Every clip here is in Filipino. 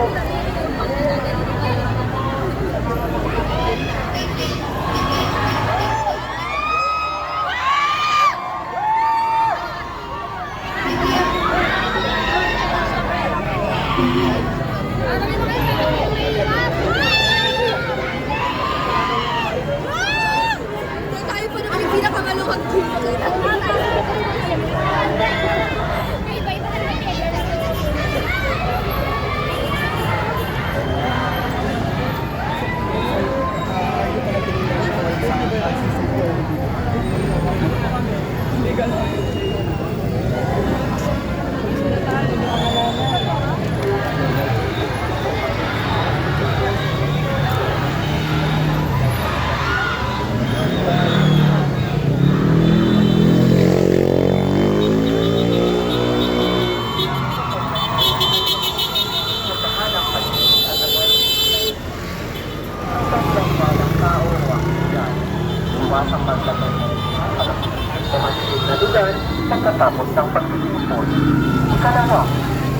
Tayo pa naman yung pinakamaluwag dito. Iwasang maglatay ng sa masilig na lugar pagkatapos ng pagtitipon. Ikalawa,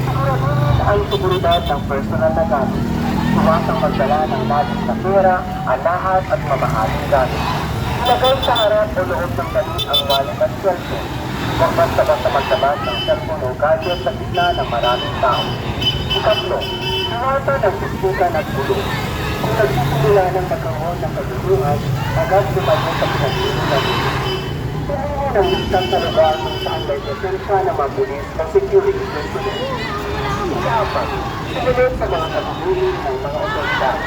siguraduhin ang seguridad ng personal na gamit. Iwasang magdala ng labis na pera, alahas at mamahaling gamit. Ilagay sa harap o loob ng damit ang wallet at cellphone. Huwag basta-basta magdabas ng cellphone o gadget sa gitna ng maraming tao. Ikatlo, iwasan ang biskutan at bulong. Kung nagsisimula ng magkaroon ng kaguluhan, agad lumayo sa pinag-iulan. Tumingin ang listang sa lugar kung saan may presensya ng mga pulis o security personnel. Ika-apat, sumunod sa mga kaguluhin ng mga otoridad,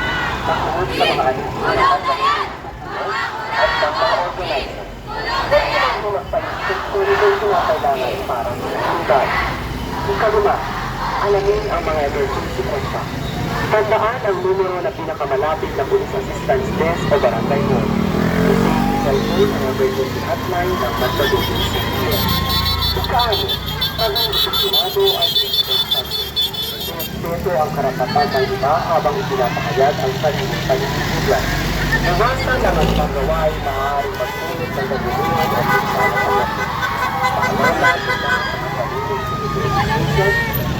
masunod sa mga alinsunan at ng mga organizer. Huwag naman mo magpalisip kung ito kinakailangan para sa seguridad. Ika-lima, alamin ang mga emergency contact. Tandaan ang numero na pinakamalapit na police assistance desk o barangay hall. Isang cellphone ang emergency hotline ng Magdalubong City. Ika-ano, maging disiplинado ang physical distancing. Respeto ang karapatan ng iba habang ipinapahayag ang sariling panindigan. Iwasan ang magpagawa ay maaaring magpunot ng kaguluhan at pinsala sa lahat. Paalala sila sa sariling civil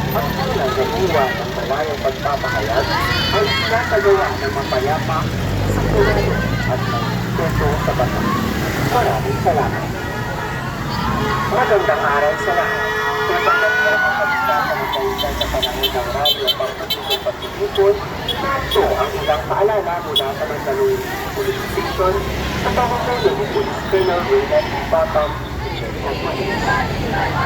at silang gabuwa ng kawayang pagpapahayag ay sinasagawa ng mapayapa sa kulero at magpeso sa bata. Maraming salamat. Magandang araw sa lahat. Natanggap mo ang pagkakita ng kaisan sa panahon ng radio pang matutong pagtitipon. Narito ang ilang paalala mula sa Mandaluyong Police Station sa pamumuno ni Police Colonel Raynald Batam.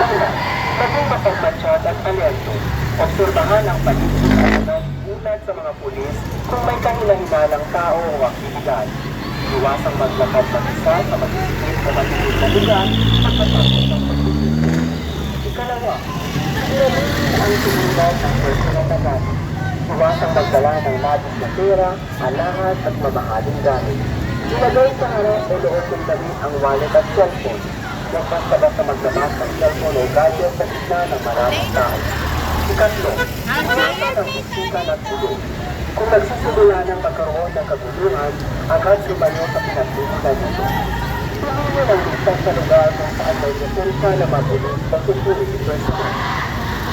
Una, maging mapagmatsyag at alerto. Obserbahan ang paligid at ulat sa mga pulis kung may kahina-hinalang tao o aktibidad. Iwasang maglakad mag-isa sa masisikip o matinig na lugar pagkatapos ng pagtitipon. Ikalawa, siguraduhin ang seguridad ng personal na gamit. Iwasang magdala ng labis na pera, alahas at mamahaling gamit. Ilagay sa harap o loob ng damit ang wallet at cellphone. Huwag basta-basta maglabas ng cellphone o gadget sa gitna ng maraming tao. Ikatlo, iwasan ang bisukan at bulong. Kung nagsisimula ng magkaroon ng kaguluhan, agad lumayo sa pinagbubulan nito. Tumingin ang listang sa lugar kung saan may presensya ng mga pulis o security personnel.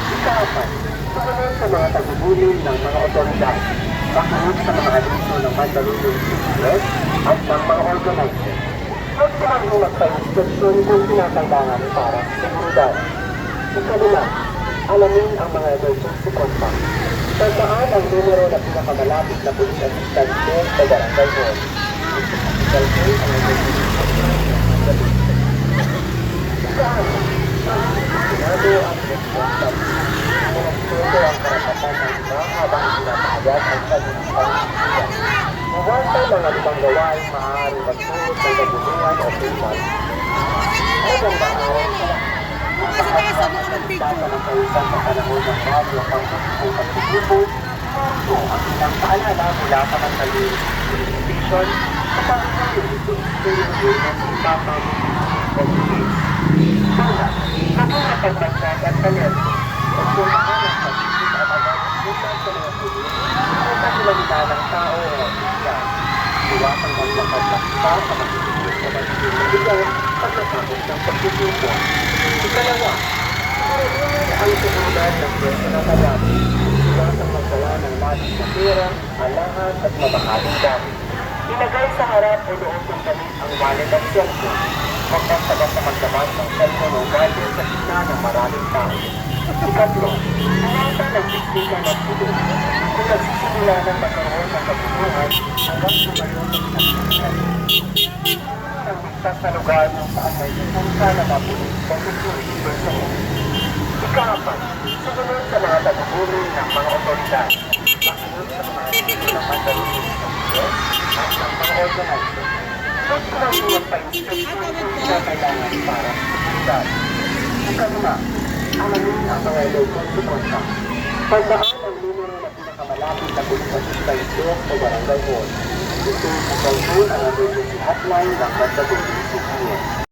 Ika-apat, sumunod sa mga tagubulin ng mga otoridad, pakinig sa mga alinso ng Mandaluyong City Press at ng mga organizer. Huwag naman mo magpa-instruction kung kinakailangan para sa seguridad. Ikalima, alamin ang mga emergency contact. Tandaan ang numero na pinakamalapit na police assistance desk o barangay hall. Cellphone ang emergency contact ng Mandaluyong. Ika-ano, sinado ang responsibility. Respeto ang karapatan ng iba habang pinapahayag ang sariling panindigan. Iwasan ang anumang gawain maaaring magsulot ng kaguluhan o pinsala. Magandang araw sa lahat. Pagkakasama ng kaisan sa panahon ng radio pang-matutong pagtitipon, narito ang ilang paalala mula sa Mandaluyong Police Station sa pamumuno ni Police Colonel Raynald Batam. Una, maging mapagmatsyag at alerto. Obserbahan ang paligid at agad ulat sa mga pulis kung kahina-hinalang tao o aktibidad. Iwasang maglakad ng isa sa masisikip o masisikip na lugar pagkatapos ng pagtitipon. Ikalawa, siguraduhin ang seguridad ng personal na gamit. Iwasang magdala ng pera, alahas at mamahaling gamit. Ilagay sa harap o loob ng damit ang wallet at cellphone. Huwag kang sa magdamag ng cellphone o wallet sa gitna ng maraming tao. Ikatlo, umasa ng siksikan at bulong. Kung nagsisimula ng magkaroon ng kabunuhan, hanggang tumayo ng siksikan. Ang ligtas na lugar kung saan may punta na mabulit o security personnel. Ika-apat, sumunod sa mga taguguloy ng mga otoridad. Masunod sa mga review ng mandaluyong ng Diyos at ng mga organizer. Huwag ko lang magpa-instruction kung kinakailangan para sa seguridad. Ika-lima, alamin ang mga local suporta. Pagdaan ang numero na pinakamalapit na pulis assistance o barangay hall. Ito sa cellphone ang emergency hotline ng mandaluyong